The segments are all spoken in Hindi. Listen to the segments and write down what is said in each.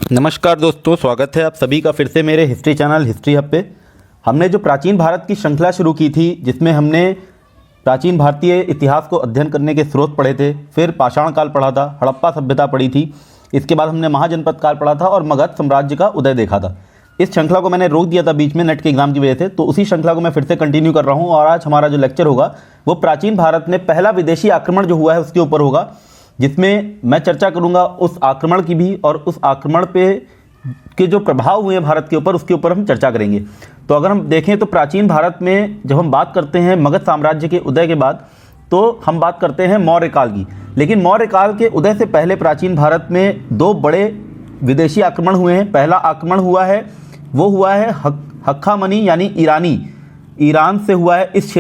नमस्कार दोस्तों, स्वागत है आप सभी का फिर से मेरे हिस्ट्री चैनल हिस्ट्री हब पे। हमने जो प्राचीन भारत की श्रृंखला शुरू की थी, जिसमें हमने प्राचीन भारतीय इतिहास को अध्ययन करने के स्रोत पढ़े थे, फिर पाषाण काल पढ़ा था, हड़प्पा सभ्यता पढ़ी थी, इसके बाद हमने महाजनपद काल पढ़ा था और मगध साम्राज्य का उदय देखा था। इस श्रृंखला को मैंने रोक दिया था बीच में नेट के एग्जाम की वजह से, तो उसी श्रृंखला को मैं फिर से कंटिन्यू कर रहा हूँ। और आज हमारा जो लेक्चर होगा वो प्राचीन भारत में पहला विदेशी आक्रमण जो हुआ है उसके ऊपर होगा, जिसमें मैं चर्चा करूंगा उस आक्रमण की भी, और उस आक्रमण पे के जो प्रभाव हुए हैं भारत के ऊपर, उसके ऊपर हम चर्चा करेंगे। तो अगर हम देखें तो प्राचीन भारत में जब हम बात करते हैं मगध साम्राज्य के उदय के बाद, तो हम बात करते हैं मौर्य काल की। लेकिन मौर्य काल के उदय से पहले प्राचीन भारत में दो बड़े विदेशी आक्रमण हुए हैं। पहला आक्रमण हुआ है वो हुआ है हक्कामनी यानी ईरान से हुआ है। इस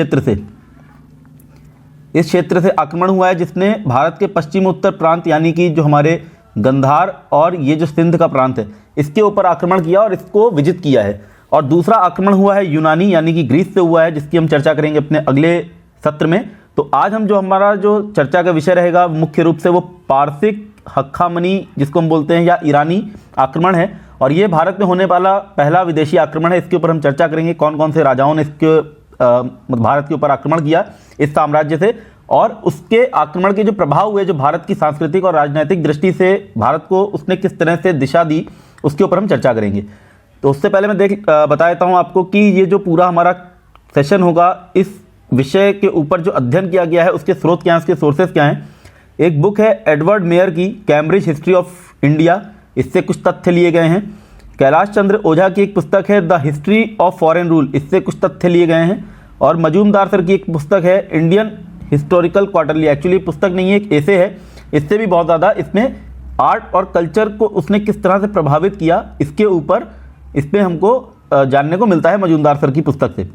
क्षेत्र से आक्रमण हुआ है, जिसने भारत के पश्चिम उत्तर प्रांत यानी कि जो हमारे गंधार और ये जो सिंध का प्रांत है, इसके ऊपर आक्रमण किया और इसको विजित किया है। और दूसरा आक्रमण हुआ है यूनानी यानी कि ग्रीस से हुआ है, जिसकी हम चर्चा करेंगे अपने अगले सत्र में। तो आज हम जो हमारा जो चर्चा का विषय रहेगा मुख्य रूप से वो पारसिक हक्कामनी जिसको हम बोलते हैं या ईरानी आक्रमण है, और ये भारत में होने वाला पहला विदेशी आक्रमण है। इसके ऊपर हम चर्चा करेंगे कौन कौन से राजाओं ने इसके भारत के ऊपर आक्रमण किया इस साम्राज्य से, और उसके आक्रमण के जो प्रभाव हुए, जो भारत की सांस्कृतिक और राजनीतिक दृष्टि से भारत को उसने किस तरह से दिशा दी, उसके ऊपर हम चर्चा करेंगे। तो उससे पहले मैं बता देता हूँ आपको कि ये जो पूरा हमारा सेशन होगा, इस विषय के ऊपर जो अध्ययन किया गया है उसके स्रोत क्या हैं, उसके सोर्सेज क्या हैं। एक बुक है एडवर्ड मेयर की, कैम्ब्रिज हिस्ट्री ऑफ इंडिया, इससे कुछ तथ्य लिए गए हैं। कैलाश चंद्र ओझा की एक पुस्तक है the history of foreign rule, इससे कुछ तथ्य लिए गए हैं। और मजूमदार सर की एक पुस्तक है इंडियन हिस्टोरिकल क्वार्टरली, एक्चुअली पुस्तक नहीं है, एक ऐसे है, इससे भी बहुत ज़्यादा इसमें आर्ट और कल्चर को उसने किस तरह से प्रभावित किया इसके ऊपर इसमें हमको जानने को मिलता है मजूमदार सर की पुस्तक से।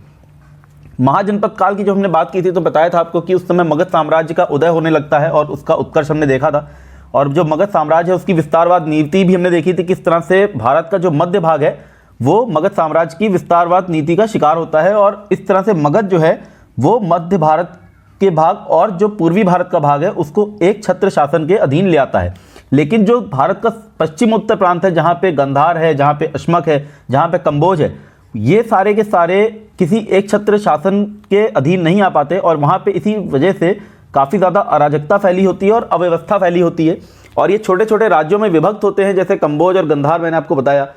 महाजनपद काल की जो हमने बात की थी, तो बताया था आपको कि उस समय मगध साम्राज्य का उदय होने लगता है और उसका उत्कर्ष हमने देखा था। और जो मगध साम्राज्य है उसकी विस्तारवाद नीति भी हमने देखी थी, किस तरह से भारत का जो मध्य भाग है वो मगध साम्राज्य की विस्तारवाद नीति का शिकार होता है, और इस तरह से मगध जो है वो मध्य भारत के भाग और जो पूर्वी भारत का भाग है उसको एक छत्र शासन के अधीन ले आता है। लेकिन जो भारत का पश्चिम उत्तर प्रांत है, जहाँ पे गंधार है, जहाँ पे अश्मक है, जहाँ पे कंबोज है, ये सारे के सारे किसी एक छत्र शासन के अधीन नहीं आ पाते, और वहाँ पे इसी वजह से काफ़ी ज़्यादा अराजकता फैली होती है और अव्यवस्था फैली होती है, और ये छोटे छोटे राज्यों में विभक्त होते हैं, जैसे कंबोज और गंधार मैंने आपको बताया।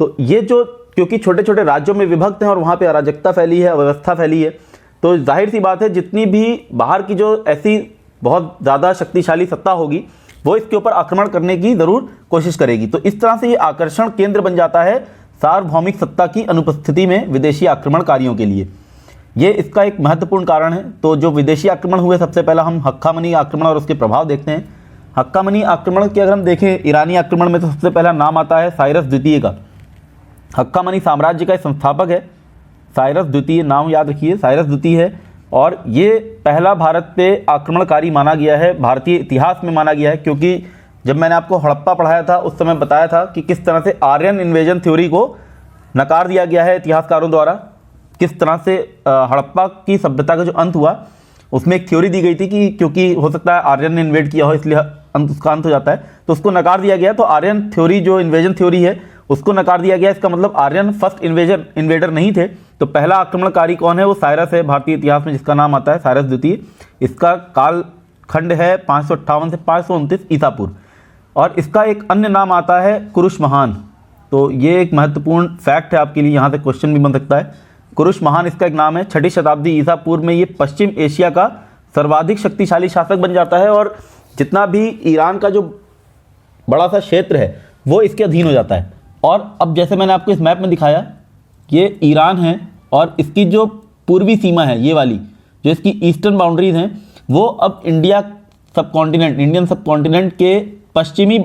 तो ये जो क्योंकि छोटे छोटे राज्यों में विभक्त हैं और वहाँ पे अराजकता फैली है, अव्यवस्था फैली है, तो जाहिर सी बात है जितनी भी बाहर की जो ऐसी बहुत ज़्यादा शक्तिशाली सत्ता होगी वो इसके ऊपर आक्रमण करने की ज़रूर कोशिश करेगी। तो इस तरह से ये आकर्षण केंद्र बन जाता है सार्वभौमिक सत्ता की अनुपस्थिति में विदेशी आक्रमणकारियों के लिए। ये इसका एक महत्वपूर्ण कारण है। तो जो विदेशी आक्रमण हुए, सबसे पहला हम हक्कामनी आक्रमण और उसके प्रभाव देखते हैं। हक्कामनी आक्रमण की अगर हम देखें, ईरानी आक्रमण में तो सबसे पहला नाम आता है साइरस द्वितीय का। हक्कामनी साम्राज्य का संस्थापक है साइरस द्वितीय, नाम याद रखिए, साइरस द्वितीय है, और ये पहला भारत पे आक्रमणकारी माना गया है, भारतीय इतिहास में माना गया है। क्योंकि जब मैंने आपको हड़प्पा पढ़ाया था उस समय बताया था कि किस तरह से आर्यन इन्वेजन थ्योरी को नकार दिया गया है इतिहासकारों द्वारा, किस तरह से हड़प्पा की सभ्यता का जो अंत हुआ उसमें एक थ्योरी दी गई थी कि क्योंकि हो सकता है आर्यन ने इन्वेड किया हो इसलिए उसका अंत हो जाता है, तो उसको नकार दिया गया। तो आर्यन थ्योरी जो इन्वेजन थ्योरी है उसको नकार दिया गया। इसका मतलब आर्यन फर्स्ट इन्वेडर नहीं थे। तो पहला आक्रमणकारी कौन है, वो साइरस है भारतीय इतिहास में, जिसका नाम आता है साइरस द्वितीय। इसका काल खंड है 558 से 529 ईसा पूर्व, और इसका एक अन्य नाम आता है कुरुश महान। तो ये एक महत्वपूर्ण फैक्ट है आपके लिए, यहाँ से क्वेश्चन भी बन सकता है। कुरुश महान इसका एक नाम है। 6वीं शताब्दी ईसा पूर्व में ये पश्चिम एशिया का सर्वाधिक शक्तिशाली शासक बन जाता है, और जितना भी ईरान का जो बड़ा सा क्षेत्र है वो इसके अधीन हो जाता है। और अब जैसे मैंने आपको इस मैप में दिखाया, ये ईरान है और इसकी जो पूर्वी सीमा है, ये वाली जो इसकी ईस्टर्न बाउंड्रीज हैं, वो अब इंडियन सब कॉन्टिनेंट के पश्चिमी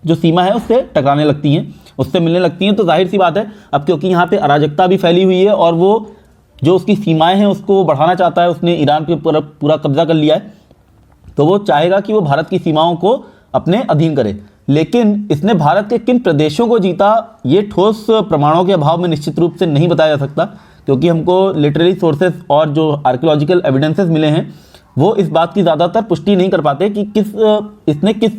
जो सीमा है उससे टकराने लगती हैं, उससे मिलने लगती हैं। तो जाहिर सी बात है अब क्योंकि यहाँ पे अराजकता भी फैली हुई है और वो जो उसकी सीमाएं हैं उसको वो बढ़ाना चाहता है, उसने ईरान पे पूरा कब्जा कर लिया है, तो वो चाहेगा कि वो भारत की सीमाओं को अपने अधीन करे। लेकिन इसने भारत के किन प्रदेशों को जीता, ये ठोस प्रमाणों के अभाव में निश्चित रूप से नहीं बताया जा सकता, क्योंकि हमको लिटरेरी सोर्सेस और जो आर्कियोलॉजिकल एविडेंसेस मिले हैं वो इस बात की ज़्यादातर पुष्टि नहीं कर पाते कि इसने किस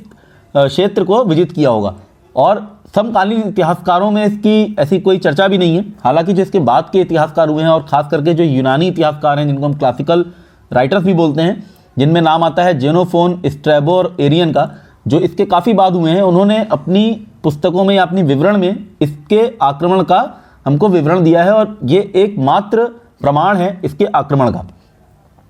क्षेत्र को विजित किया होगा। और समकालीन इतिहासकारों में इसकी ऐसी कोई चर्चा भी नहीं है। हालांकि जो इसके बाद के इतिहासकार हुए हैं और ख़ास करके जो यूनानी इतिहासकार हैं जिनको हम क्लासिकल राइटर्स भी बोलते हैं, जिनमें नाम आता है जेनोफोन, स्ट्रैबो और एरियन का, जो इसके काफ़ी बाद हुए हैं, उन्होंने अपनी पुस्तकों में या अपनी विवरण में इसके आक्रमण का हमको विवरण दिया है और ये एकमात्र प्रमाण है इसके आक्रमण का।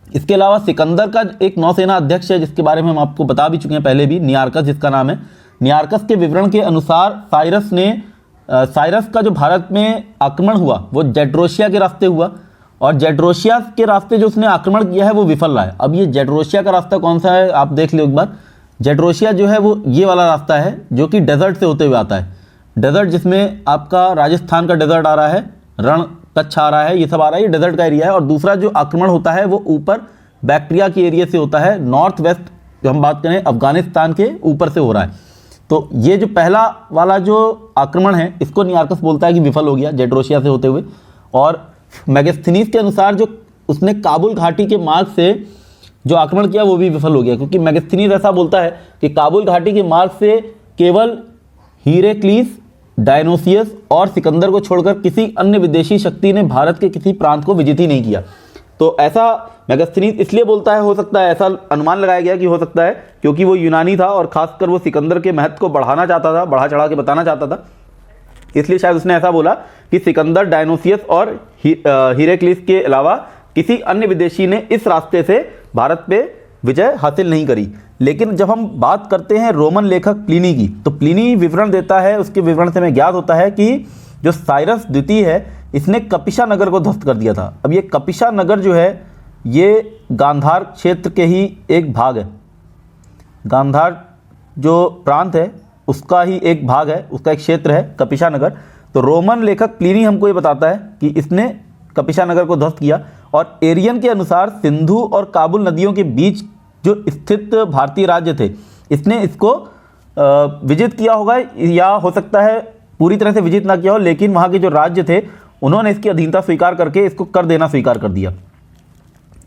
इसके अलावा सिकंदर का एक नौसेना अध्यक्ष है जिसके बारे में हम आपको बता भी चुके हैं पहले भी, नियार्कस जिसका नाम है। नियार्कस के विवरण के अनुसार साइरस का जो भारत में आक्रमण हुआ वो जेड्रोसिया के रास्ते हुआ और जेड्रोसिया के रास्ते जो उसने आक्रमण किया है वो विफल रहा है। अब ये जेड्रोसिया का रास्ता कौन सा है आप देख लो एक बार। जेड्रोसिया जो है वो ये वाला रास्ता है जो कि डेजर्ट से होते हुए आता है। डेजर्ट जिसमें आपका राजस्थान का डेजर्ट आ रहा है, रण कच्छ आ रहा है, ये सब आ रहा है, ये डेजर्ट का एरिया है। और दूसरा जो आक्रमण होता है वो ऊपर बैक्टीरिया के एरिया से होता है, नॉर्थ वेस्ट जो हम बात करें अफगानिस्तान के ऊपर से हो रहा है। तो ये जो पहला वाला जो आक्रमण है इसको नियार्कस बोलता है कि विफल हो गया जेड्रोसिया से होते हुए। और मेगास्थनीज के अनुसार जो उसने काबुल घाटी के मार्ग से जो आक्रमण किया वो भी विफल हो गया, क्योंकि मेगास्थनीज ऐसा बोलता है कि काबुल घाटी के मार्ग से केवल हीरेक्लीस, डायनोसियस और सिकंदर को छोड़कर किसी अन्य विदेशी शक्ति ने भारत के किसी प्रांत को विजित ही नहीं किया। तो ऐसा मेगास्थनीज इसलिए बोलता है, हो सकता है ऐसा अनुमान लगाया गया कि हो सकता है क्योंकि वो यूनानी था और खासकर वो सिकंदर के महत्व को बढ़ाना चाहता था, बढ़ा चढ़ा के बताना चाहता था, इसलिए शायद उसने ऐसा बोला कि सिकंदर, डायनोसियस और हीरेक्लिस के अलावा किसी अन्य विदेशी ने इस रास्ते से भारत पे विजय हासिल नहीं करी। लेकिन जब हम बात करते हैं रोमन लेखक प्लिनी की, तो प्लिनी विवरण देता है, उसके विवरण से हमें ज्ञात होता है कि जो साइरस द्वितीय है इसने कपिशा नगर को ध्वस्त कर दिया था। अब ये कपिशा नगर जो है ये गांधार क्षेत्र के ही एक भाग है। गांधार जो प्रांत है उसका ही एक भाग है, उसका एक क्षेत्र है कपिशा नगर। तो रोमन लेखक प्लिनी हमको ये बताता है कि इसने कपिशा नगर को ध्वस्त किया। और एरियन के अनुसार सिंधु और काबुल नदियों के बीच जो स्थित भारतीय राज्य थे इसने इसको विजित किया होगा, या हो सकता है पूरी तरह से विजित ना किया हो, लेकिन वहाँ के जो राज्य थे उन्होंने इसकी अधीनता स्वीकार करके इसको कर देना स्वीकार कर दिया।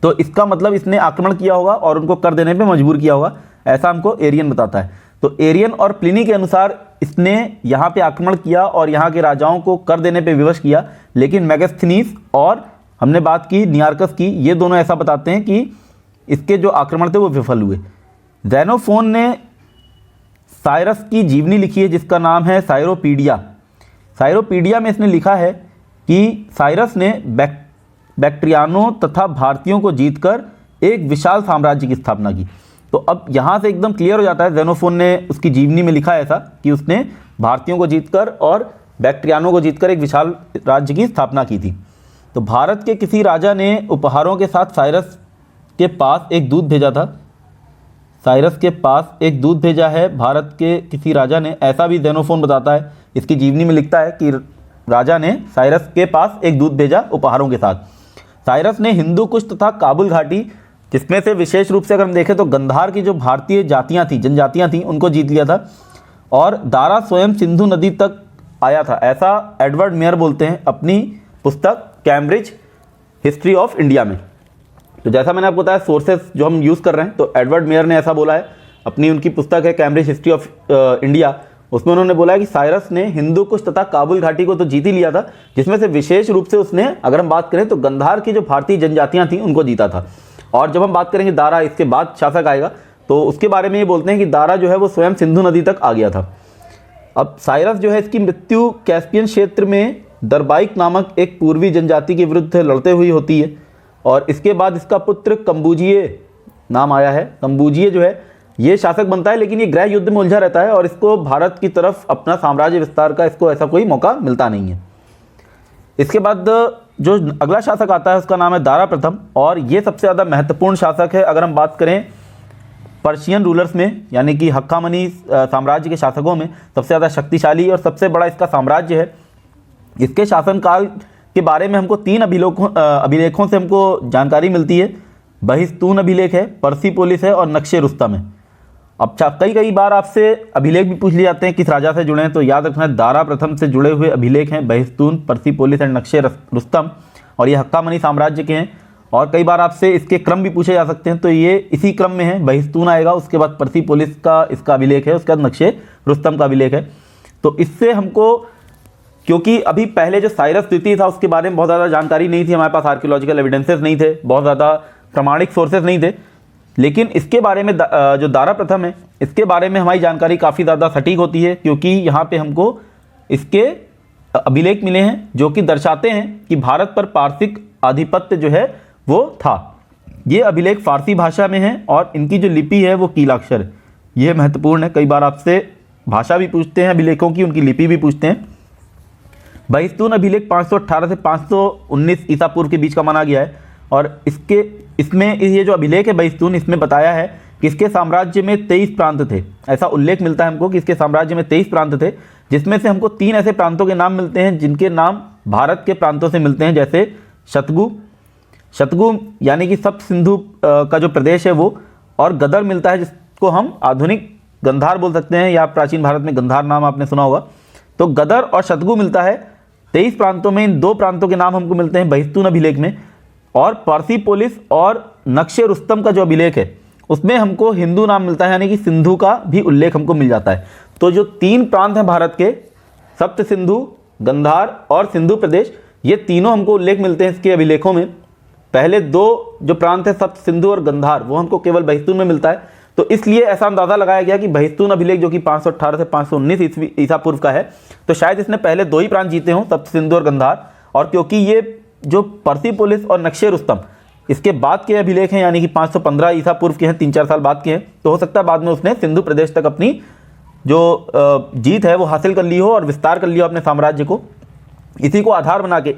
तो इसका मतलब इसने आक्रमण किया होगा और उनको कर देने पे मजबूर किया होगा, ऐसा हमको एरियन बताता है। तो एरियन और प्लिनी के अनुसार इसने यहाँ पे आक्रमण किया और यहाँ के राजाओं को कर देने पे विवश किया। लेकिन मेगास्थनीज और हमने बात की नियार्कस की, ये दोनों ऐसा बताते हैं कि इसके जो आक्रमण थे वो विफल हुए। जेनोफोन ने साइरस की जीवनी लिखी है जिसका नाम है साइरोपीडिया। साइरोपीडिया में इसने लिखा है कि साइरस ने बैक्ट्रियानों तथा भारतीयों को जीतकर एक विशाल साम्राज्य की स्थापना की। तो अब यहाँ से एकदम क्लियर हो जाता है, जेनोफोन ने उसकी जीवनी में लिखा है ऐसा कि उसने भारतीयों को जीतकर और बैक्ट्रियानों को जीतकर एक विशाल राज्य की स्थापना की थी। तो भारत के किसी राजा ने उपहारों के साथ साइरस के पास एक दूत भेजा था। साइरस के पास एक दूत भेजा है भारत के किसी राजा ने, ऐसा भी जेनोफोन बताता है। इसकी जीवनी में लिखता है कि राजा ने साइरस के पास एक दूत भेजा उपहारों के साथ। साइरस ने हिंदू कुश तथा काबुल घाटी, जिसमें से विशेष रूप से अगर हम देखें तो गंधार की जो भारतीय जातियां थी, जनजातियां थी, उनको जीत लिया था। और दारा स्वयं सिंधु नदी तक आया था, ऐसा एडवर्ड मेयर बोलते हैं अपनी पुस्तक कैम्ब्रिज हिस्ट्री ऑफ इंडिया में। तो जैसा मैंने आपको बताया सोर्सेस जो हम यूज़ कर रहे हैं, तो एडवर्ड मेयर ने ऐसा बोला है अपनी, उनकी पुस्तक है कैम्ब्रिज हिस्ट्री ऑफ इंडिया, उसमें उन्होंने बोला है कि साइरस ने हिंदू कुश तथा काबुल घाटी को तो जीत ही लिया था, जिसमें से विशेष रूप से उसने, अगर हम बात करें तो गंधार की जो भारतीय जनजातियां थी उनको जीता था। और जब हम बात करेंगे दारा, इसके बाद शासक आएगा, तो उसके बारे में ये बोलते हैं कि दारा जो है वो स्वयं सिंधु नदी तक आ गया था। अब साइरस जो है इसकी मृत्यु कैस्पियन क्षेत्र में दरबाइक नामक एक पूर्वी जनजाति के विरुद्ध लड़ते हुई होती है। और इसके बाद इसका पुत्र कंबुजिए नाम आया है। कंबुजिए जो है ये शासक बनता है, लेकिन ये गृह युद्ध में उलझा रहता है और इसको भारत की तरफ अपना साम्राज्य विस्तार का इसको ऐसा कोई मौका मिलता नहीं है। इसके बाद जो अगला शासक आता है उसका नाम है दारा प्रथम, और ये सबसे ज़्यादा महत्वपूर्ण शासक है अगर हम बात करें पर्शियन रूलर्स में, यानी कि हक्कामनी साम्राज्य के शासकों में सबसे ज़्यादा शक्तिशाली और सबसे बड़ा इसका साम्राज्य है। इसके शासनकाल के बारे में हमको 3 अभिलेखों से हमको जानकारी मिलती है। बहिस्तून अभिलेख है, पर्सिपोलिस है और नक्शे रुस्तम है। अब कई बार आपसे अभिलेख भी पूछ लिए जाते हैं किस राजा से जुड़े हैं, तो याद रखना दारा प्रथम से जुड़े हुए अभिलेख हैं बहिस्तून, पर्सिपोलिस एंड नक्शे रुस्तम, और ये हक्कामनी साम्राज्य के हैं। और कई बार आपसे इसके क्रम भी पूछे जा सकते हैं, तो ये इसी क्रम में है, बहिस्तून आएगा, उसके बाद पर्सिपोलिस का इसका अभिलेख है, उसके बाद नक्शे रुस्तम का अभिलेख है। तो इससे हमको, क्योंकि अभी पहले जो साइरस द्वितीय था उसके बारे में बहुत ज़्यादा जानकारी नहीं थी, हमारे पास आर्कियोलॉजिकल एविडेंसेस नहीं थे, बहुत ज़्यादा प्रमाणिक सोर्सेज नहीं थे, लेकिन इसके बारे में जो दारा प्रथम है इसके बारे में हमारी जानकारी काफ़ी ज़्यादा सटीक होती है, क्योंकि यहाँ पे हमको इसके अभिलेख मिले हैं जो कि दर्शाते हैं कि भारत पर पारसिक आधिपत्य जो है वो था। ये अभिलेख फारसी भाषा में है और इनकी जो लिपि है वो कीलाक्षर है। ये महत्वपूर्ण है, कई बार आपसे भाषा भी पूछते हैं अभिलेखों की, उनकी लिपि भी पूछते हैं। बहिस्तून अभिलेख 518 से 519 ईसा पूर्व के बीच का माना गया है और इसमें ये जो अभिलेख है बहिस्तून, इसमें बताया है कि इसके साम्राज्य में 23 प्रांत थे। ऐसा उल्लेख मिलता है हमको कि इसके साम्राज्य में 23 प्रांत थे, जिसमें से हमको 3 ऐसे प्रांतों के नाम मिलते हैं जिनके नाम भारत के प्रांतों से मिलते हैं, जैसे शतगु यानी कि सप्त सिंधु का जो प्रदेश है वो, और गदर मिलता है जिसको हम आधुनिक गंधार बोल सकते हैं, या प्राचीन भारत में गंधार नाम आपने सुना होगा। तो गदर और शतगु मिलता है 23 प्रांतों में। इन 2 प्रांतों के नाम हमको मिलते हैं बहिस्तून अभिलेख में। और पर्सिपोलिस और नक्शे रुस्तम का जो अभिलेख है उसमें हमको हिंदू नाम मिलता है, यानी कि सिंधु का भी उल्लेख हमको मिल जाता है। तो जो 3 प्रांत हैं भारत के, सप्त सिंधु, गंधार और सिंधु प्रदेश, ये तीनों हमको उल्लेख मिलते हैं इसके अभिलेखों में। पहले 2 जो प्रांत है सप्त सिंधु और गंधार, वो हमको केवल बहिस्तून में मिलता है। तो इसलिए ऐसा अंदाजा लगाया गया कि बहिस्तून अभिलेख जो कि 518 से 519 ईसा पूर्व का है, तो शायद इसने पहले 2 ही प्रांत जीते हों, सप्त सिंधु और गंधार। और क्योंकि ये जो पर्सिपोलिस और नक्शे रुस्तम इसके बाद के अभिलेख हैं, यानी कि 515 ईसा पूर्व के हैं, 3-4 साल बाद के हैं, तो हो सकता है बाद में उसने सिंधु प्रदेश तक अपनी जो जीत है वो हासिल कर ली हो और विस्तार कर लिया हो अपने साम्राज्य को। इसी को आधार बना के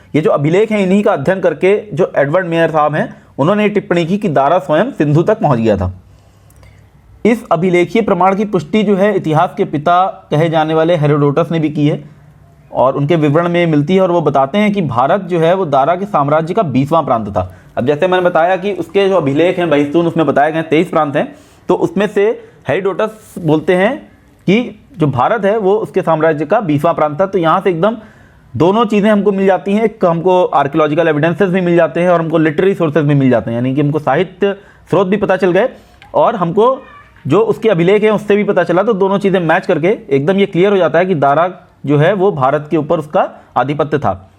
ये जो अभिलेख हैं इन्हीं का अध्ययन करके जो एडवर्ड मेयर साहब हैं उन्होंने टिप्पणी की कि दारा स्वयं सिंधु तक पहुंच गया था। इस अभिलेखीय प्रमाण की पुष्टि जो है इतिहास के पिता कहे जाने वाले हेरोडोटस ने भी की है और उनके विवरण में मिलती है, और वो बताते हैं कि भारत जो है वो दारा के साम्राज्य का 20वां प्रांत था। अब जैसे मैंने बताया कि उसके जो अभिलेख हैं बहिस्तून, उसमें बताए गए 23 प्रांत हैं, तो उसमें से हेरोडोटस बोलते हैं कि जो भारत है वो उसके साम्राज्य का 20वां प्रांत था। तो यहाँ से एकदम दोनों चीज़ें हमको मिल जाती हैं, एक हमको आर्कियोलॉजिकल एविडेंसेस भी मिल जाते हैं और हमको लिटरेरी सोर्सेज भी मिल जाते हैं, यानी कि हमको साहित्य स्रोत भी पता चल गए और हमको जो उसके अभिलेख हैं उससे भी पता चला। तो दोनों चीज़ें मैच करके एकदम ये क्लियर हो जाता है कि दारा जो है वो भारत के ऊपर उसका आधिपत्य था।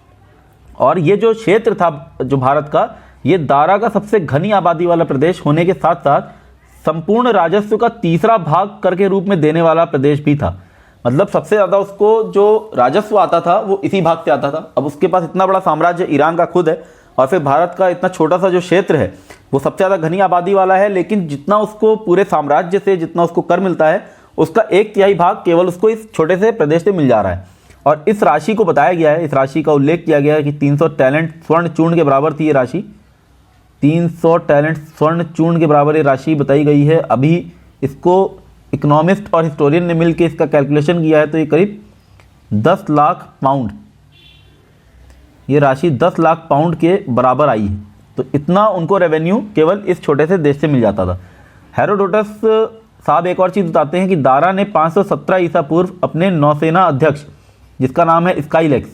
और ये जो क्षेत्र था जो भारत का, ये दारा का सबसे घनी आबादी वाला प्रदेश होने के साथ साथ संपूर्ण राजस्व का 3रा भाग कर के रूप में देने वाला प्रदेश भी था। मतलब सबसे ज़्यादा उसको जो राजस्व आता था वो इसी भाग से आता था। अब उसके पास इतना बड़ा साम्राज्य ईरान का खुद है और फिर भारत का इतना छोटा सा जो क्षेत्र है वो सबसे ज़्यादा घनी आबादी वाला है, लेकिन जितना उसको पूरे साम्राज्य से जितना उसको कर मिलता है उसका 1/3 भाग केवल उसको इस छोटे से प्रदेश से मिल जा रहा है। और इस राशि को बताया गया है, इस राशि का उल्लेख किया गया है कि 300 टैलेंट स्वर्ण चूर्ण के बराबर थी ये राशि। 300 टैलेंट स्वर्ण चूर्ण के बराबर ये राशि बताई गई है। अभी इसको इकोनॉमिस्ट और हिस्टोरियन ने मिलकर इसका कैलकुलेशन किया है, तो ये करीब 10 लाख पाउंड, ये राशि 10 लाख पाउंड के बराबर आई है। तो इतना उनको रेवेन्यू केवल इस छोटे से देश से मिल जाता था। हेरोडोटस साहब एक और चीज़ बताते हैं कि दारा ने 517 ईसा पूर्व अपने नौसेना अध्यक्ष, जिसका नाम है स्काईलेक्स।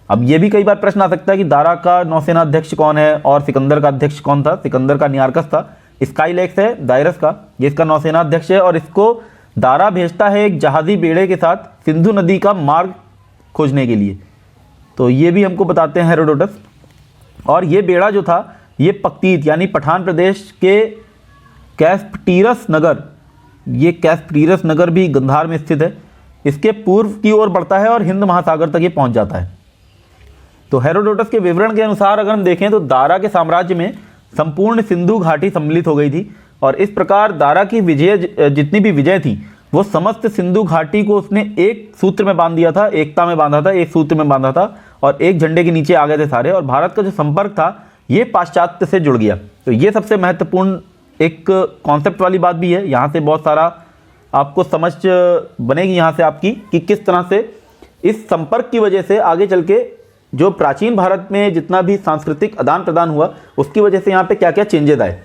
अब ये भी कई बार प्रश्न आ सकता है कि दारा का नौसेना अध्यक्ष कौन है और सिकंदर का अध्यक्ष कौन था। सिकंदर का नियारकस था, स्काईलेक्स है दायरस का, ये इसका नौसेना अध्यक्ष है। और इसको दारा भेजता है एक जहाज़ी बेड़े के साथ सिंधु नदी का मार्ग खोजने के लिए। तो ये भी हमको बताते हैं हेरोडोटस। और ये बेड़ा जो था ये पक्तीत यानी पठान प्रदेश के कैस्पटीरस नगर, ये कैस्पटीरस नगर भी गंधार में स्थित है, इसके पूर्व की ओर बढ़ता है और हिंद महासागर तक ये पहुंच जाता है। तो हेरोडोटस के विवरण के अनुसार अगर हम देखें तो दारा के साम्राज्य में संपूर्ण सिंधु घाटी सम्मिलित हो गई थी और इस प्रकार दारा की जितनी भी विजय थी वो समस्त सिंधु घाटी को उसने एक सूत्र में बांध दिया था, एकता में बांधा था, एक सूत्र में बांधा था और एक झंडे के नीचे आ गए थे सारे। और भारत का जो संपर्क था ये पाश्चात्य से जुड़ गया। तो ये सबसे महत्वपूर्ण एक कॉन्सेप्ट वाली बात भी है। यहाँ से बहुत सारा आपको समझ बनेगी यहाँ से आपकी कि किस तरह से इस संपर्क की वजह से आगे चल के जो प्राचीन भारत में जितना भी सांस्कृतिक आदान प्रदान हुआ उसकी वजह से यहाँ पे क्या क्या चेंजेस आए।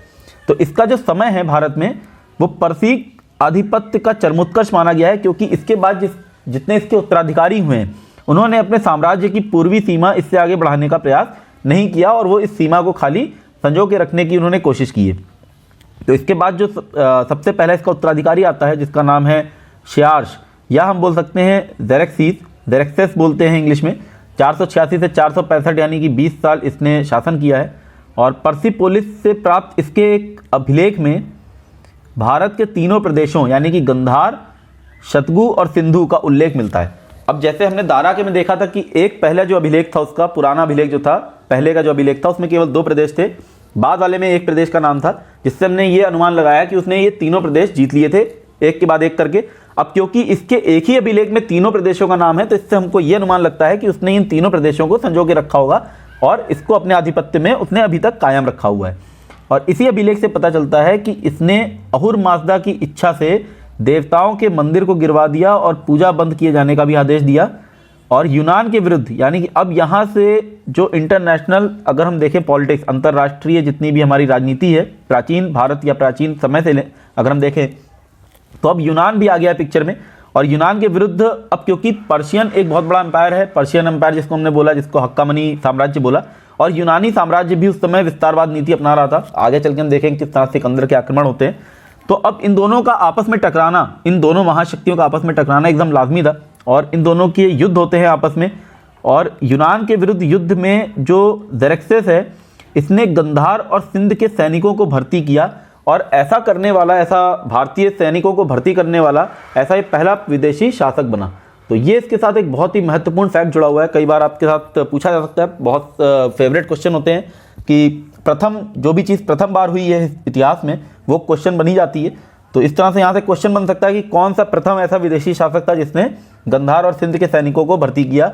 तो इसका जो समय है भारत में वो पर्सिक आधिपत्य का चरमोत्कर्ष माना गया है, क्योंकि इसके बाद जितने इसके उत्तराधिकारी हुए हैं उन्होंने अपने साम्राज्य की पूर्वी सीमा इससे आगे बढ़ाने का प्रयास नहीं किया और वो इस सीमा को खाली संजो के रखने की उन्होंने कोशिश की है। तो इसके बाद जो सबसे पहले इसका उत्तराधिकारी आता है जिसका नाम है श्यार्श, या हम बोल सकते हैं ज़ेरेक्सेस बोलते हैं इंग्लिश में। 486 से 465 यानी कि 20 साल इसने शासन किया है। और पर्सिपोलिस से प्राप्त इसके एक अभिलेख में भारत के तीनों प्रदेशों यानी कि गंधार, शतगु और सिंधु का उल्लेख मिलता है। अब जैसे हमने दारा के में देखा था कि एक पहला जो अभिलेख था, उसका पुराना अभिलेख जो था, पहले का जो अभिलेख था उसमें केवल 2 प्रदेश थे, बाद वाले में एक प्रदेश का नाम था, जिससे हमने ये अनुमान लगाया कि उसने ये तीनों प्रदेश जीत लिए थे एक के बाद एक करके। अब क्योंकि इसके एक ही अभिलेख में तीनों प्रदेशों का नाम है, तो इससे हमको ये अनुमान लगता है कि उसने इन तीनों प्रदेशों को संजो के रखा होगा और इसको अपने आधिपत्य में उसने अभी तक कायम रखा हुआ है। और इसी अभिलेख से पता चलता है कि इसने अहुर माजदा की इच्छा से देवताओं के मंदिर को गिरवा दिया और पूजा बंद किए जाने का भी आदेश दिया। और यूनान के विरुद्ध, यानी कि अब यहाँ से जो इंटरनेशनल अगर हम देखें पॉलिटिक्स, अंतर्राष्ट्रीय जितनी भी हमारी राजनीति है प्राचीन भारत या प्राचीन समय से अगर हम देखें तो अब यूनान भी आ गया पिक्चर में। और यूनान के विरुद्ध अब क्योंकि पर्शियन एक बहुत बड़ा एम्पायर है, पर्शियन एम्पायर जिसको हमने बोला, जिसको हक्कामनी साम्राज्य बोला, और यूनानी साम्राज्य भी उस समय विस्तारवाद नीति अपना रहा था। आगे चल के हम देखेंगे किस तरह सिकंदर के आक्रमण होते हैं। तो अब इन दोनों का आपस में टकराना, इन दोनों महाशक्तियों का आपस में टकराना एकदम लाजमी था और इन दोनों के युद्ध होते हैं आपस में। और यूनान के विरुद्ध युद्ध में जो ज़ेरेक्सेस है, इसने गंधार और सिंध के सैनिकों को भर्ती किया और ऐसा करने वाला, ऐसा भारतीय सैनिकों को भर्ती करने वाला ऐसा ये पहला विदेशी शासक बना। तो ये इसके साथ एक बहुत ही महत्वपूर्ण फैक्ट जुड़ा हुआ है, कई बार आपके साथ पूछा जा सकता है, बहुत फेवरेट क्वेश्चन होते हैं कि प्रथम जो भी चीज़ प्रथम बार हुई है इतिहास में वो क्वेश्चन बनी जाती है। तो इस तरह से यहाँ से क्वेश्चन बन सकता है कि कौन सा प्रथम ऐसा विदेशी शासक था जिसने गंधार और सिंध के सैनिकों को भर्ती किया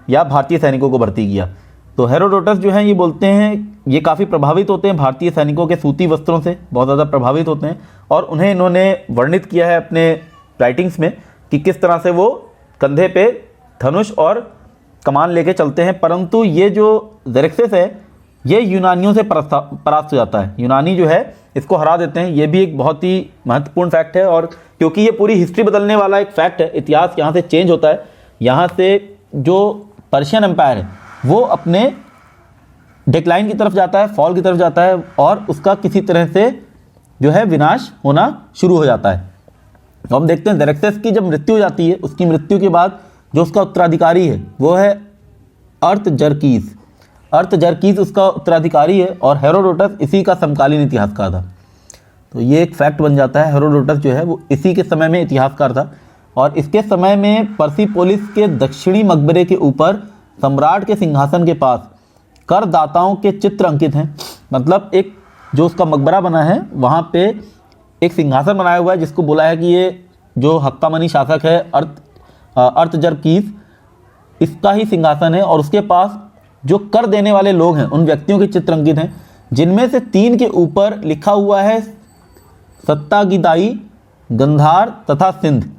या भारतीय सैनिकों को भर्ती किया। तो हेरोडोटस जो हैं ये बोलते हैं, ये काफ़ी प्रभावित होते हैं भारतीय सैनिकों के सूती वस्त्रों से, बहुत ज़्यादा प्रभावित होते हैं और उन्हें इन्होंने वर्णित किया है अपने राइटिंग्स में कि किस तरह से वो कंधे पे धनुष और कमान लेके चलते हैं। परंतु ये जो ज़ेरेक्सेस है ये यूनानियों से परास्त हो जाता है, यूनानी जो है इसको हरा देते हैं। ये भी एक बहुत ही महत्वपूर्ण फैक्ट है और क्योंकि ये पूरी हिस्ट्री बदलने वाला एक फैक्ट है, इतिहास यहाँ से चेंज होता है। यहाँ से जो पर्शियन एम्पायर है वो अपने डिक्लाइन की तरफ जाता है, फॉल की तरफ जाता है और उसका किसी तरह से जो है विनाश होना शुरू हो जाता है। तो हम देखते हैं ज़ेरेक्सेस की जब मृत्यु हो जाती है, उसकी मृत्यु के बाद जो उसका उत्तराधिकारी है वो है अर्थजर्कीस। अर्थजर्कीस उसका उत्तराधिकारी है और हेरोडोटस इसी का समकालीन इतिहासकार था। तो ये एक फैक्ट बन जाता है, हेरोडोटस जो है वो इसी के समय में इतिहासकार था और इसके समय में पर्सिपोलिस के दक्षिणी मकबरे के ऊपर सम्राट के सिंहासन के पास करदाताओं के चित्र अंकित हैं। मतलब एक जो उसका मकबरा बना है वहाँ पे एक सिंहासन बनाया हुआ है जिसको बोला है कि ये जो हक्कामनी शासक है अर्थजर्कीस, इसका ही सिंहासन है और उसके पास जो कर देने वाले लोग हैं उन व्यक्तियों के चित्र अंकित हैं, जिनमें से 3 के ऊपर लिखा हुआ है सत्तागिदाई, गंधार तथा सिंध।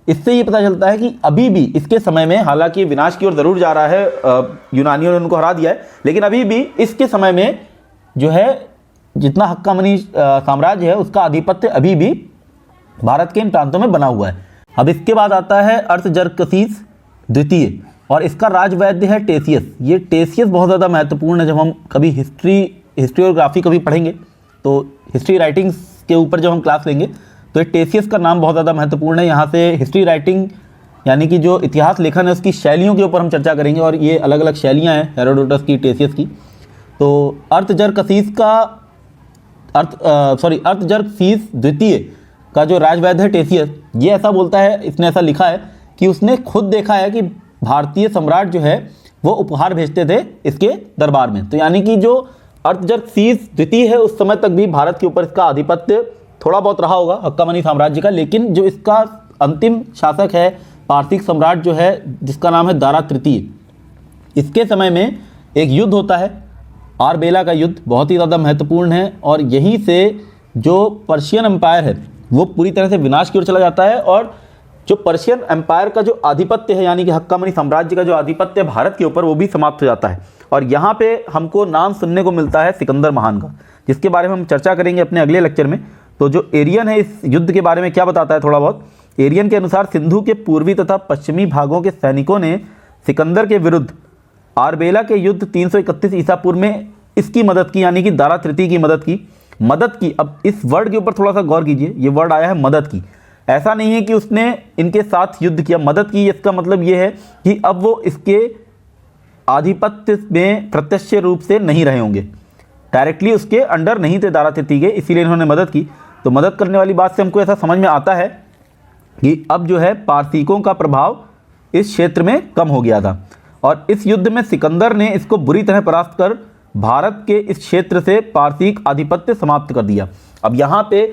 इससे ये पता चलता है कि अभी भी इसके समय में, हालांकि विनाश की ओर ज़रूर जा रहा है, यूनानियों ने उनको हरा दिया है, लेकिन अभी भी इसके समय में जो है जितना हक्कामनी साम्राज्य है उसका आधिपत्य अभी भी भारत के इन प्रांतों में बना हुआ है। अब इसके बाद आता है अर्थजर्कसीस द्वितीय और इसका राजवैद्य है टेसियस। ये टेसियस बहुत ज़्यादा महत्वपूर्ण है। जब हम कभी हिस्ट्रियोग्राफी कभी पढ़ेंगे तो हिस्ट्री राइटिंग्स के ऊपर जब हम क्लास लेंगे तो ये टेसियस का नाम बहुत ज़्यादा महत्वपूर्ण है। यहाँ से हिस्ट्री राइटिंग यानी कि जो इतिहास लेखन है उसकी शैलियों के ऊपर हम चर्चा करेंगे और ये अलग अलग शैलियाँ हैं हेरोडोटस की, टेसियस की। तो अर्थजर्कसीस द्वितीय का जो राजवैद्य है टेसियस, ये ऐसा बोलता है, इसने ऐसा लिखा है कि उसने खुद देखा है कि भारतीय सम्राट जो है वो उपहार भेजते थे इसके दरबार में। तो यानी कि जो अर्थजर्कसीस द्वितीय है उस समय तक भी भारत के ऊपर इसका आधिपत्य थोड़ा बहुत रहा होगा हक्कामनी साम्राज्य का, लेकिन जो इसका अंतिम शासक है पारसिक सम्राट जो है जिसका नाम है दारा तृतीय, इसके समय में एक युद्ध होता है, आरबेला का युद्ध, बहुत ही ज़्यादा महत्वपूर्ण है और यहीं से जो पर्शियन एम्पायर है वो पूरी तरह से विनाश की ओर चला जाता है और जो पर्शियन एम्पायर का जो आधिपत्य है यानी कि हक्कामनी साम्राज्य का जो आधिपत्य है भारत के ऊपर वो भी समाप्त हो जाता है। और यहाँ पे हमको नाम सुनने को मिलता है सिकंदर महान का, जिसके बारे में हम चर्चा करेंगे अपने अगले लेक्चर में। तो जो एरियन है इस युद्ध के बारे में क्या बताता है थोड़ा बहुत। एरियन के अनुसार सिंधु के पूर्वी तथा पश्चिमी भागों के सैनिकों ने सिकंदर के विरुद्ध आरबेला के युद्ध 331 ईसा पूर्व में इसकी मदद की, यानी कि दारा तृतीय की मदद की। अब इस वर्ड के ऊपर थोड़ा सा गौर कीजिए, ये वर्ड आया है मदद की। ऐसा नहीं है कि उसने इनके साथ युद्ध किया, मदद की। इसका मतलब ये है कि अब वो इसके आधिपत्य में प्रत्यक्ष रूप से नहीं रहे होंगे, डायरेक्टली उसके अंडर नहीं थे दारा तीर्थिके, इसीलिए इन्होंने मदद की। तो मदद करने वाली बात से हमको ऐसा समझ में आता है कि अब जो है पारसिकों का प्रभाव इस क्षेत्र में कम हो गया था, और इस युद्ध में सिकंदर ने इसको बुरी तरह परास्त कर भारत के इस क्षेत्र से पारसिक आधिपत्य समाप्त कर दिया। अब यहाँ पे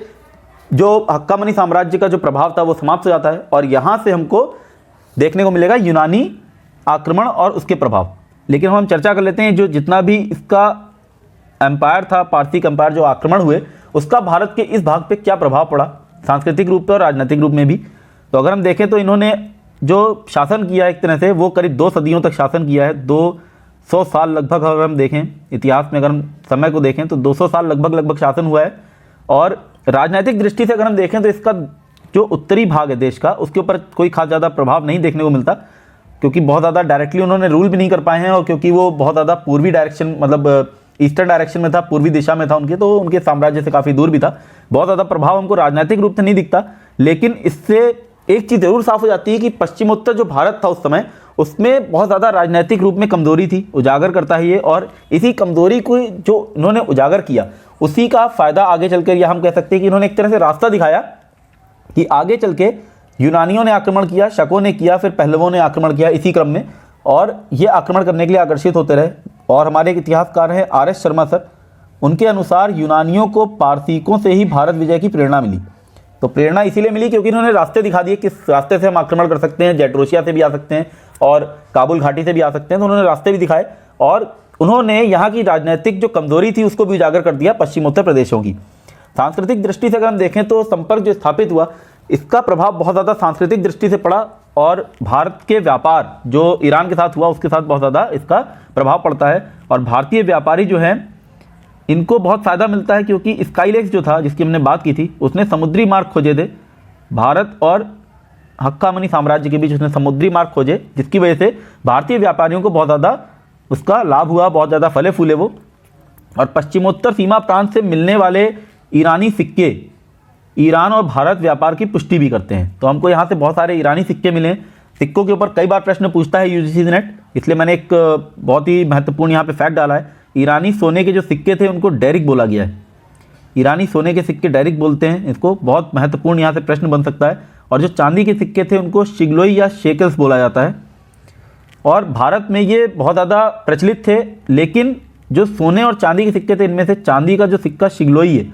जो हक्कामनी साम्राज्य का जो प्रभाव था वो समाप्त हो जाता है, और यहाँ से हमको देखने को मिलेगा यूनानी आक्रमण और उसके प्रभाव। लेकिन हम चर्चा कर लेते हैं जो जितना भी इसका एम्पायर था, पारसिक एम्पायर जो आक्रमण हुए, उसका भारत के इस भाग पे क्या प्रभाव पड़ा, सांस्कृतिक रूप पे और राजनीतिक रूप में भी। तो अगर हम देखें तो इन्होंने जो शासन किया एक तरह से, वो करीब 2 सदियों तक शासन किया है। 200 साल लगभग अगर हम देखें इतिहास में, अगर हम समय को देखें तो 200 साल लगभग शासन हुआ है। और राजनीतिक दृष्टि से अगर हम देखें तो इसका जो उत्तरी भाग है देश का, उसके ऊपर कोई खास ज़्यादा प्रभाव नहीं देखने को मिलता, क्योंकि बहुत ज़्यादा डायरेक्टली उन्होंने रूल भी नहीं कर पाए हैं, और क्योंकि वो बहुत ज़्यादा पूर्वी डायरेक्शन, मतलब ईस्टर्न डायरेक्शन में था, पूर्वी दिशा में था उनके, तो उनके साम्राज्य से काफ़ी दूर भी था। बहुत ज़्यादा प्रभाव हमको राजनीतिक रूप से नहीं दिखता। लेकिन इससे एक चीज़ जरूर साफ हो जाती है कि पश्चिमोत्तर जो भारत था उस समय, उसमें बहुत ज़्यादा राजनीतिक रूप में कमजोरी थी, उजागर करता है ये। और इसी कमजोरी को जो इन्होंने उजागर किया, उसी का फ़ायदा आगे चलकर, या हम कह सकते हैं कि इन्होंने एक तरह से रास्ता दिखाया कि आगे चल के यूनानियों ने आक्रमण किया, शकों ने किया, फिर पहलवों ने आक्रमण किया इसी क्रम में, और ये आक्रमण करने के लिए आकर्षित होते रहे। और हमारे एक इतिहासकार हैं RS शर्मा सर, उनके अनुसार यूनानियों को पारसिकों से ही भारत विजय की प्रेरणा मिली। तो प्रेरणा इसीलिए मिली क्योंकि इन्होंने रास्ते दिखा दिए, किस रास्ते से हम आक्रमण कर सकते हैं, जैट्रोसिया से भी आ सकते हैं और काबुल घाटी से भी आ सकते हैं। तो उन्होंने रास्ते भी दिखाए, और उन्होंने यहाँ की राजनीतिक जो कमजोरी थी उसको भी उजागर कर दिया पश्चिमोत्तर प्रदेशों की। सांस्कृतिक दृष्टि से अगर हम देखें तो संपर्क जो स्थापित हुआ, इसका प्रभाव बहुत ज़्यादा सांस्कृतिक दृष्टि से पड़ा, और भारत के व्यापार जो ईरान के साथ हुआ उसके साथ बहुत ज़्यादा इसका प्रभाव पड़ता है। और भारतीय व्यापारी जो हैं इनको बहुत फ़ायदा मिलता है, क्योंकि स्काईलेक्स जो था जिसकी हमने बात की थी, उसने समुद्री मार्ग खोजे थे भारत और हक्कामनी साम्राज्य के बीच, उसने समुद्री मार्ग खोजे, जिसकी वजह से भारतीय व्यापारियों को बहुत ज़्यादा उसका लाभ हुआ, बहुत ज़्यादा फले फूले वो। और पश्चिमोत्तर सीमा प्रांत से मिलने वाले ईरानी सिक्के ईरान और भारत व्यापार की पुष्टि भी करते हैं। तो हमको यहाँ से बहुत सारे ईरानी सिक्के मिले। सिक्कों के ऊपर कई बार प्रश्न पूछता है UGC नेट, इसलिए मैंने एक बहुत ही महत्वपूर्ण यहाँ पे फैक्ट डाला है। ईरानी सोने के जो सिक्के थे उनको डेरिक बोला गया है। ईरानी सोने के सिक्के डेरिक बोलते हैं इसको, बहुत महत्वपूर्ण यहाँ से प्रश्न बन सकता है। और जो चांदी के सिक्के थे उनको शिगलोई या शेकल्स बोला जाता है। और भारत में ये बहुत ज़्यादा प्रचलित थे, लेकिन जो सोने और चांदी के सिक्के थे इनमें से चांदी का जो सिक्का शिगलोई है,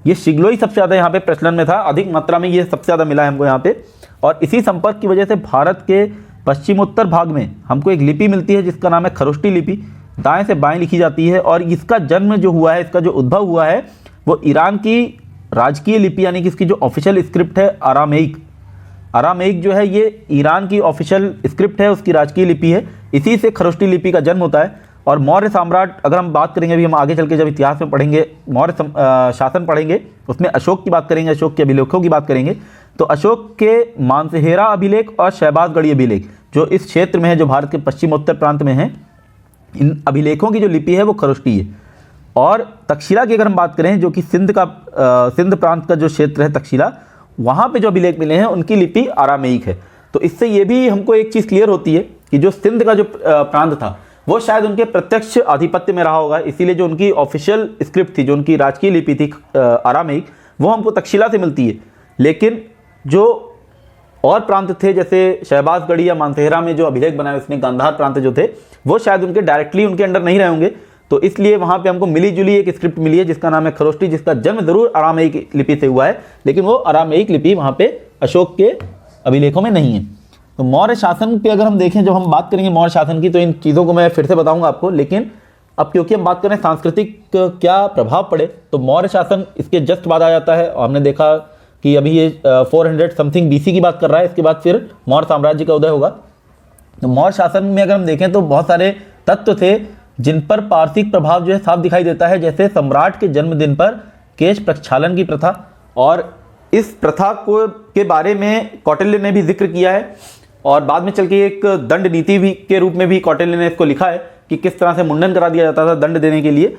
ये शिगलोई सबसे ज़्यादा यहाँ पे प्रचलन में था, अधिक मात्रा में ये सबसे ज़्यादा मिला है हमको यहाँ पे। और इसी संपर्क की वजह से भारत के पश्चिमोत्तर भाग में हमको एक लिपि मिलती है जिसका नाम है खरोष्टी लिपि, दाएं से बाएं लिखी जाती है। और इसका जन्म जो हुआ है, इसका जो उद्भव हुआ है, वो ईरान की राजकीय लिपि यानी कि इसकी जो ऑफिशियल स्क्रिप्ट है अरामेइक जो है, ये ईरान की ऑफिशियल स्क्रिप्ट है, उसकी राजकीय लिपि है। इसी से खरोष्टी लिपि का जन्म होता है। और मौर्य सम्राट अगर हम बात करेंगे, अभी हम आगे चल के जब इतिहास में पढ़ेंगे, मौर्य शासन पढ़ेंगे, उसमें अशोक की बात करेंगे, अशोक के अभिलेखों की बात करेंगे। तो अशोक के मानसेहेरा अभिलेख और शहबाजगढ़ी अभिलेख जो इस क्षेत्र में है, जो भारत के पश्चिमोत्तर प्रांत में है, इन अभिलेखों की जो लिपि है वो खरोष्टी है। और तक्षशिला की अगर हम बात करें, जो कि सिंध प्रांत का जो क्षेत्र है तक्षशिला, वहाँ पे जो अभिलेख मिले हैं उनकी लिपि अरामेइक है। तो इससे ये भी हमको एक चीज़ क्लियर होती है कि जो सिंध का जो प्रांत था वो शायद उनके प्रत्यक्ष आधिपत्य में रहा होगा, इसीलिए जो उनकी ऑफिशियल स्क्रिप्ट थी, जो उनकी राजकीय लिपि थी अरामेइक, वो हमको तक्षशिला से मिलती है। लेकिन जो और प्रांत थे जैसे शहबाजगढ़ी या मानसेहरा में जो अभिलेख बनाए उसने, गांधार प्रांत जो थे, वो शायद उनके डायरेक्टली उनके अंडर नहीं रहे होंगे। तो इसलिए वहाँ पे हमको मिली जुली एक स्क्रिप्ट मिली है जिसका नाम है खरोष्टी, जिसका जन्म जरूर अरामेइक लिपि से हुआ है, लेकिन वो अरामेइक लिपि वहाँ पे अशोक के अभिलेखों में नहीं है। तो मौर्य शासन पे अगर हम देखें, जब हम बात करेंगे मौर्य शासन की, तो इन चीज़ों को मैं फिर से बताऊंगा आपको। लेकिन अब क्योंकि हम बात करें सांस्कृतिक क्या प्रभाव पड़े, तो मौर्य शासन इसके जस्ट बाद आ जाता है। और हमने देखा कि अभी ये 400 समथिंग BC की बात कर रहा है, इसके बाद फिर मौर्य साम्राज्य का उदय होगा। तो मौर्य शासन में अगर हम देखें तो बहुत सारे तत्व थे जिन पर पारसिक प्रभाव जो है साफ दिखाई देता है, जैसे सम्राट के जन्मदिन पर केश प्रक्षालन की प्रथा। और इस प्रथा को के बारे में कौटिल्य ने भी जिक्र किया है, और बाद में चल के एक दंड नीति भी के रूप में भी कौटिल्य ने इसको लिखा है कि किस तरह से मुंडन करा दिया जाता था दंड देने के लिए।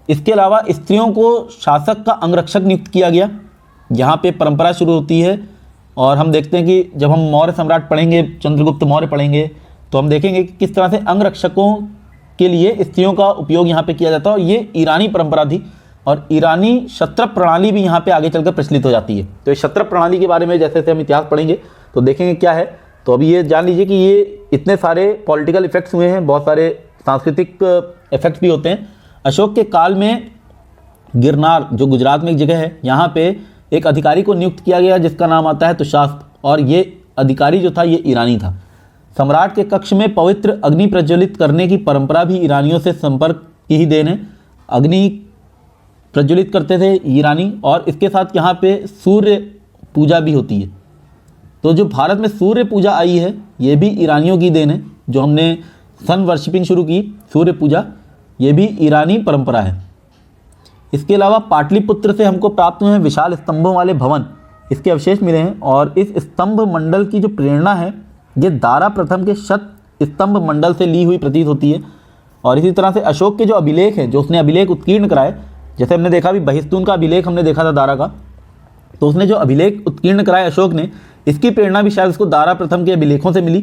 इसके अलावा स्त्रियों को शासक का अंगरक्षक नियुक्त किया गया। यहाँ पे परंपरा शुरू होती है और हम देखते हैं कि जब हम मौर्य सम्राट पढ़ेंगे, चंद्रगुप्त मौर्य पढ़ेंगे, तो हम देखेंगे कि किस तरह से अंगरक्षकों के लिए स्त्रियों का उपयोग यहाँ पे किया जाता है। और ये ईरानी परंपरा थी और ईरानी क्षत्रप प्रणाली भी यहाँ पे आगे चलकर प्रचलित हो जाती है। तो इस क्षत्रप प्रणाली के बारे में जैसे जैसे हम इतिहास पढ़ेंगे तो देखेंगे क्या है। तो अभी ये जान लीजिए कि ये इतने सारे पॉलिटिकल इफेक्ट्स हुए हैं, बहुत सारे सांस्कृतिक इफेक्ट्स भी होते हैं। अशोक के काल में गिरनार, जो गुजरात में एक जगह है, यहाँ पे एक अधिकारी को नियुक्त किया गया जिसका नाम आता है तुशास्प, और ये अधिकारी जो था ये ईरानी था। सम्राट के कक्ष में पवित्र अग्नि प्रज्वलित करने की परंपरा भी ईरानियों से संपर्क की ही देन है। अग्नि प्रज्वलित करते थे ईरानी, और इसके साथ यहाँ पे सूर्य पूजा भी होती है। तो जो भारत में सूर्य पूजा आई है ये भी ईरानियों की देन है। जो हमने सन वर्शिपिंग शुरू की, सूर्य पूजा, ये भी ईरानी परंपरा है। इसके अलावा पाटलिपुत्र से हमको प्राप्त हुए हैं विशाल स्तंभों वाले भवन, इसके अवशेष मिले हैं। और इस स्तंभ मंडल की जो प्रेरणा है ये दारा प्रथम के शत स्तंभ मंडल से ली हुई प्रतीत होती है। और इसी तरह से अशोक के जो अभिलेख हैं, जो उसने अभिलेख उत्कीर्ण कराए, जैसे हमने देखा भी बहिस्तून का अभिलेख हमने देखा था दारा का, तो उसने जो अभिलेख उत्कीर्ण कराए अशोक ने, इसकी प्रेरणा भी शायद उसको दारा प्रथम के अभिलेखों से मिली।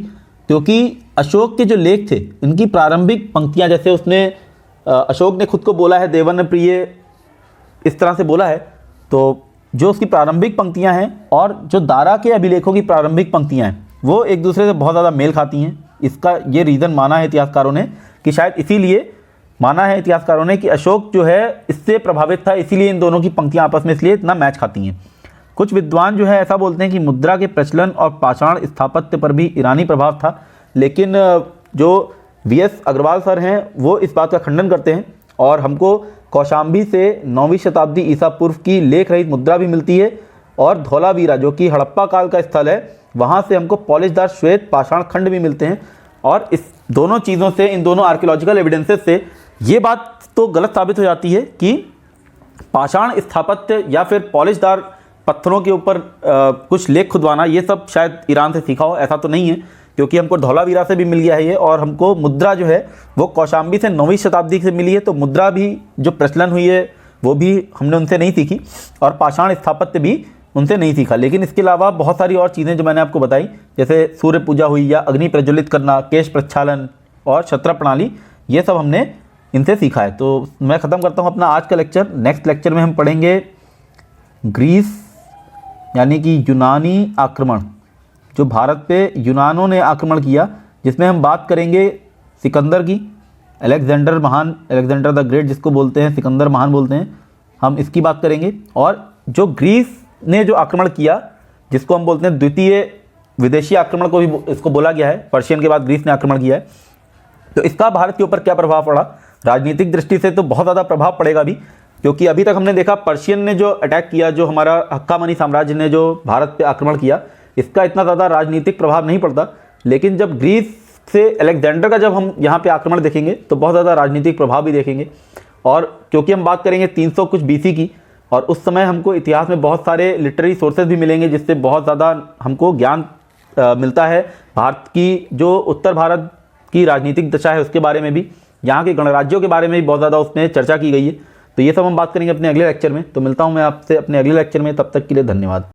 क्योंकि अशोक के जो लेख थे इनकी प्रारंभिक पंक्तियां, जैसे उसने अशोक ने खुद को बोला है देवन प्रिय, इस तरह से बोला है, तो जो उसकी प्रारंभिक पंक्तियां हैं और जो दारा के अभिलेखों की प्रारंभिक पंक्तियां हैं वो एक दूसरे से बहुत ज़्यादा मेल खाती हैं। इसका ये रीज़न माना है इतिहासकारों ने कि शायद इसीलिए माना है इतिहासकारों ने कि अशोक जो है इससे प्रभावित था, इसीलिए इन दोनों की पंक्तियां आपस में इसलिए इतना मैच खाती हैं। कुछ विद्वान जो है ऐसा बोलते हैं कि मुद्रा के प्रचलन और पाषाण स्थापत्य पर भी ईरानी प्रभाव था, लेकिन जो वीएस अग्रवाल सर हैं वो इस बात का खंडन करते हैं। और हमको कौशाम्बी से 9वीं शताब्दी ईसा पूर्व की लेख रहित मुद्रा भी मिलती है, और धौलावीरा जो कि हड़प्पा काल का स्थल है वहाँ से हमको पॉलिशदार श्वेत पाषाण खंड भी मिलते हैं। और इस दोनों चीज़ों से, इन दोनों आर्कियोलॉजिकल एविडेंसेस से ये बात तो गलत साबित हो जाती है कि पाषाण स्थापत्य या फिर पॉलिशदार पत्थरों के ऊपर कुछ लेख खुदवाना ये सब शायद ईरान से सीखा हो, ऐसा तो नहीं है। क्योंकि हमको धौलावीरा से भी मिल गया है ये, और हमको मुद्रा जो है वो कौशाम्बी से 9वीं शताब्दी से मिली है। तो मुद्रा भी जो प्रचलन हुई है वो भी हमने उनसे नहीं सीखी, और पाषाण स्थापत्य भी उनसे नहीं सीखा। लेकिन इसके अलावा बहुत सारी और चीज़ें जो मैंने आपको बताई, जैसे सूर्य पूजा हुई या अग्नि प्रज्वलित करना, केश प्रक्षालन और क्षत्रप प्रणाली, ये सब हमने इनसे सीखा है। तो मैं ख़त्म करता हूँ अपना आज का लेक्चर। नेक्स्ट लेक्चर में हम पढ़ेंगे ग्रीस यानी कि यूनानी आक्रमण, जो भारत पे यूनानों ने आक्रमण किया, जिसमें हम बात करेंगे सिकंदर की, अलेक्जेंडर महान, अलेक्जेंडर द ग्रेट जिसको बोलते हैं, सिकंदर महान बोलते हैं, हम इसकी बात करेंगे। और जो ग्रीस ने जो आक्रमण किया, जिसको हम बोलते हैं द्वितीय विदेशी आक्रमण को भी इसको बोला गया है, पर्शियन के बाद ग्रीस ने आक्रमण किया है, तो इसका भारत के ऊपर क्या प्रभाव पड़ा। राजनीतिक दृष्टि से तो बहुत ज़्यादा प्रभाव पड़ेगा भी, क्योंकि अभी तक हमने देखा पर्शियन ने जो अटैक किया, जो हमारा हक्कामनी साम्राज्य ने जो भारत पे आक्रमण किया, इसका इतना ज़्यादा राजनीतिक प्रभाव नहीं पड़ता। लेकिन जब ग्रीस से अलेक्जेंडर का जब हम यहाँ पे आक्रमण देखेंगे तो बहुत ज़्यादा राजनीतिक प्रभाव भी देखेंगे। और क्योंकि हम बात करेंगे 300 कुछ BC की, और उस समय हमको इतिहास में बहुत सारे लिटरेरी सोर्सेज भी मिलेंगे जिससे बहुत ज़्यादा हमको ज्ञान मिलता है भारत की, जो उत्तर भारत की राजनीतिक दशा है उसके बारे में भी, यहाँ के गणराज्यों के बारे में भी बहुत ज़्यादा उसमें चर्चा की गई है। तो ये सब हम बात करेंगे अपने अगले लेक्चर में। तो मिलता हूँ मैं आपसे अपने अगले लेक्चर में, तब तक के लिए धन्यवाद।